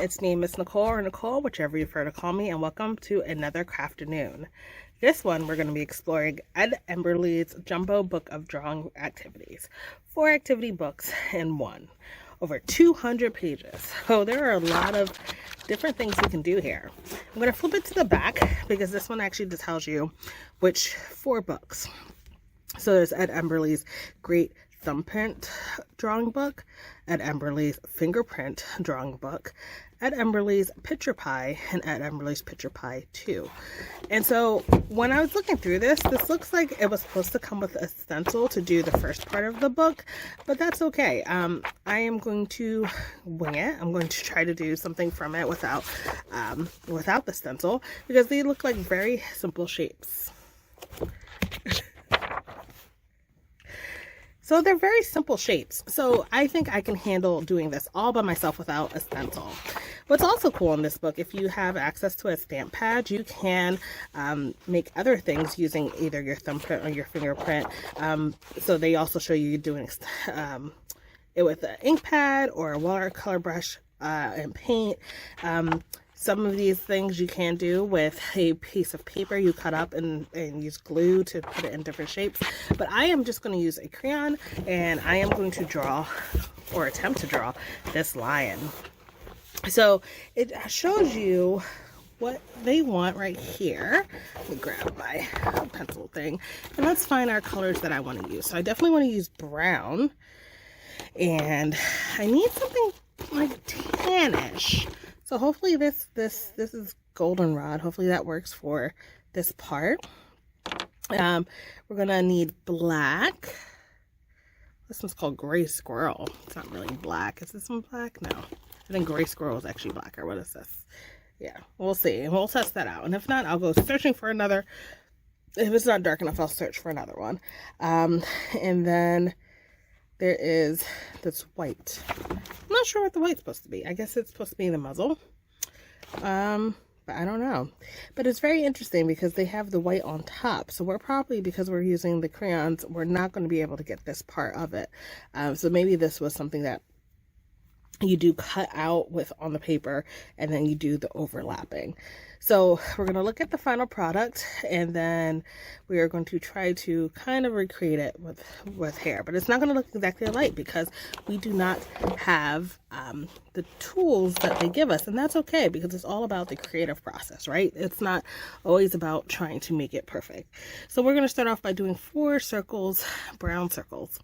it's me, Miss Nicole, or Nicole, whichever you prefer to call me, and welcome to another Crafternoon. This one, we're going to be exploring Ed Emberley's Jumbo Book of Drawing Activities. 4 activity books in one. Over 200 pages. So there are a lot of different things you can do here. I'm going to flip it to the back because this one actually just tells you which 4 books. So there's Ed Emberley's Great Thumbprint Drawing Book, Ed Emberley's Fingerprint Drawing Book, Ed Emberley's Picture Pie, and Ed Emberley's Picture Pie 2. And so when I was looking through this looks like it was supposed to come with a stencil to do the first part of the book, but that's okay. I am going to wing it. I'm going to try to do something from it without the stencil because they look like very simple shapes. So they're very simple shapes. So I think I can handle doing this all by myself without a stencil. What's also cool in this book, if you have access to a stamp pad, you can make other things using either your thumbprint or your fingerprint. So they also show you doing it with an ink pad or a watercolor brush and paint. Some of these things you can do with a piece of paper you cut up and use glue to put it in different shapes. But I am just going to use a crayon and I am going to draw or attempt to draw this lion. So it shows you what they want right here. Let me grab my pencil thing and let's find our colors that I want to use. So I definitely want to use brown and I need something like tannish. So hopefully this is goldenrod. Hopefully that works for this part. We're gonna need black. This one's called gray squirrel. It's not really black. Is this one black? No. I think gray squirrel is actually black. Or what is this? Yeah, we'll see. And we'll test that out. And if not, I'll go searching for another. If it's not dark enough, I'll search for another one. And then there is this white. I'm not sure what the white's supposed to be. I guess it's supposed to be the muzzle. But I don't know. But it's very interesting because they have the white on top. So we're probably, because we're using the crayons, we're not going to be able to get this part of it. So maybe this was something that you do cut out with on the paper and then you do the overlapping. So we're going to look at the final product and then we are going to try to kind of recreate it with hair, but it's not going to look exactly alike because we do not have the tools that they give us, and that's okay because it's all about the creative process, right? It's not always about trying to make it perfect. So we're going to start off by doing 4 circles, brown circles.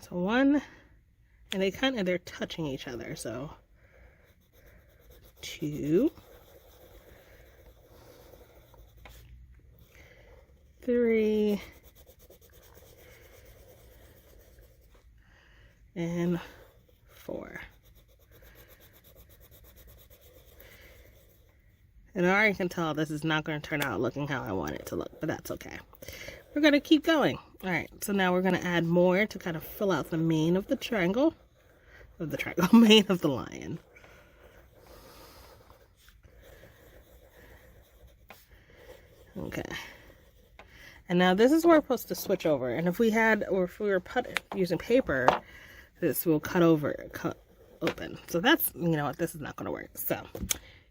So 1, and they're touching each other. So 2, 3, and 4. And I already can tell this is not going to turn out looking how I want it to look, but that's okay. We're going to keep going. All right, so now we're going to add more to kind of fill out the mane of the triangle, mane of the lion. Okay. And now this is where we're supposed to switch over. And if we were using paper, this will cut open. So that's, you know what, this is not going to work. So,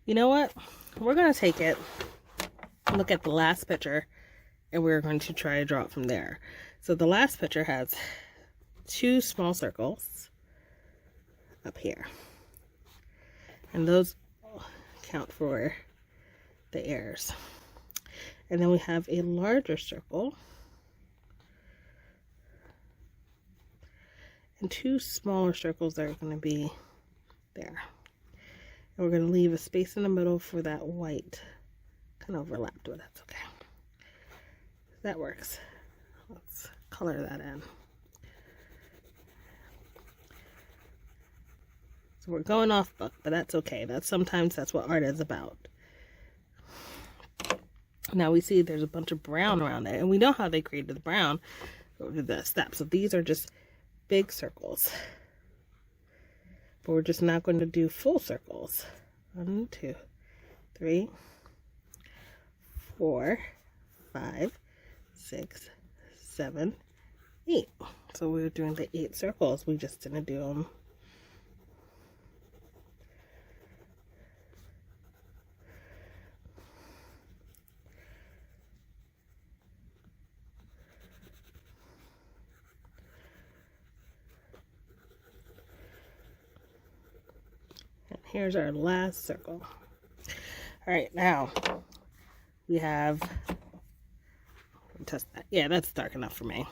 you know what? We're going to take it, look at the last picture, and we're going to try to draw it from there. So the last picture has 2 small circles up here. And those count for the ears. And then we have a larger circle and 2 smaller circles that are going to be there. And we're going to leave a space in the middle for that white kind of overlapped, but that's okay. That works. Let's color that in. So we're going off book, but that's okay. Sometimes that's what art is about. Now we see there's a bunch of brown around it, and we know how they created the brown over the steps. So these are just big circles. But we're just not going to do full circles. 1, 2, 3, 4, 5, 6, 7, 8. So we were doing the 8 circles. We just didn't do them. And here's our last circle. All right, now we have, test that. Yeah, that's dark enough for me.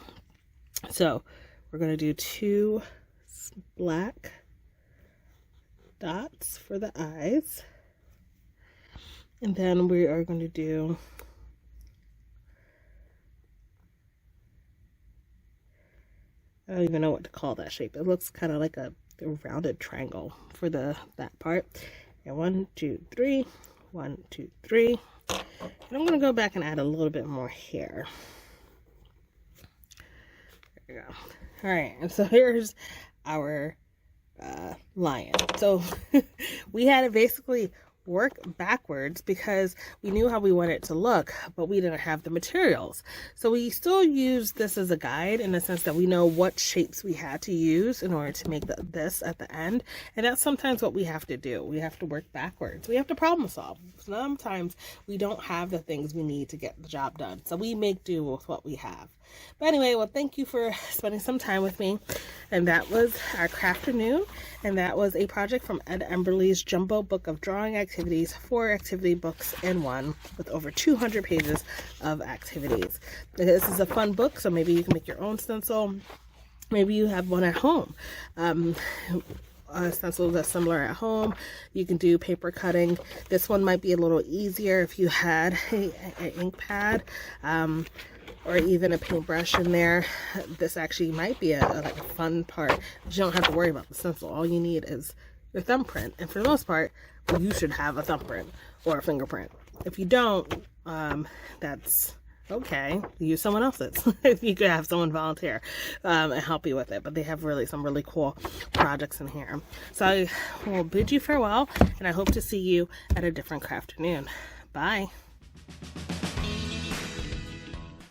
So we're going to do 2 black dots for the eyes. And then we are going to do I don't even know what to call that shape. It looks kind of like a rounded triangle for that part. And 1, 2, 3. 1, 2, 3. And I'm going to go back and add a little bit more here. There we go. All right, and so here's our lion. So we had to basically work backwards because we knew how we wanted it to look, but we didn't have the materials. So we still use this as a guide in the sense that we know what shapes we had to use in order to make this at the end. And that's sometimes what we have to do. We have to work backwards. We have to problem solve. Sometimes we don't have the things we need to get the job done. So we make do with what we have. But anyway, well, thank you for spending some time with me. And that was our Crafternoon. And that was a project from Ed Emberley's Jumbo Book of Drawing Activities, 4 activity books in one, with over 200 pages of activities. This is a fun book, so maybe you can make your own stencil. Maybe you have one at home. Stencils that's similar at home. You can do paper cutting. This one might be a little easier if you had an ink pad. Or even a paintbrush in there. This actually might be like a fun part. You don't have to worry about the stencil. All you need is your thumbprint. And for the most part, you should have a thumbprint or a fingerprint. If you don't, that's okay. Use someone else's. You could have someone volunteer and help you with it. But they have some really cool projects in here. So I will bid you farewell, and I hope to see you at a different Crafternoon. Bye.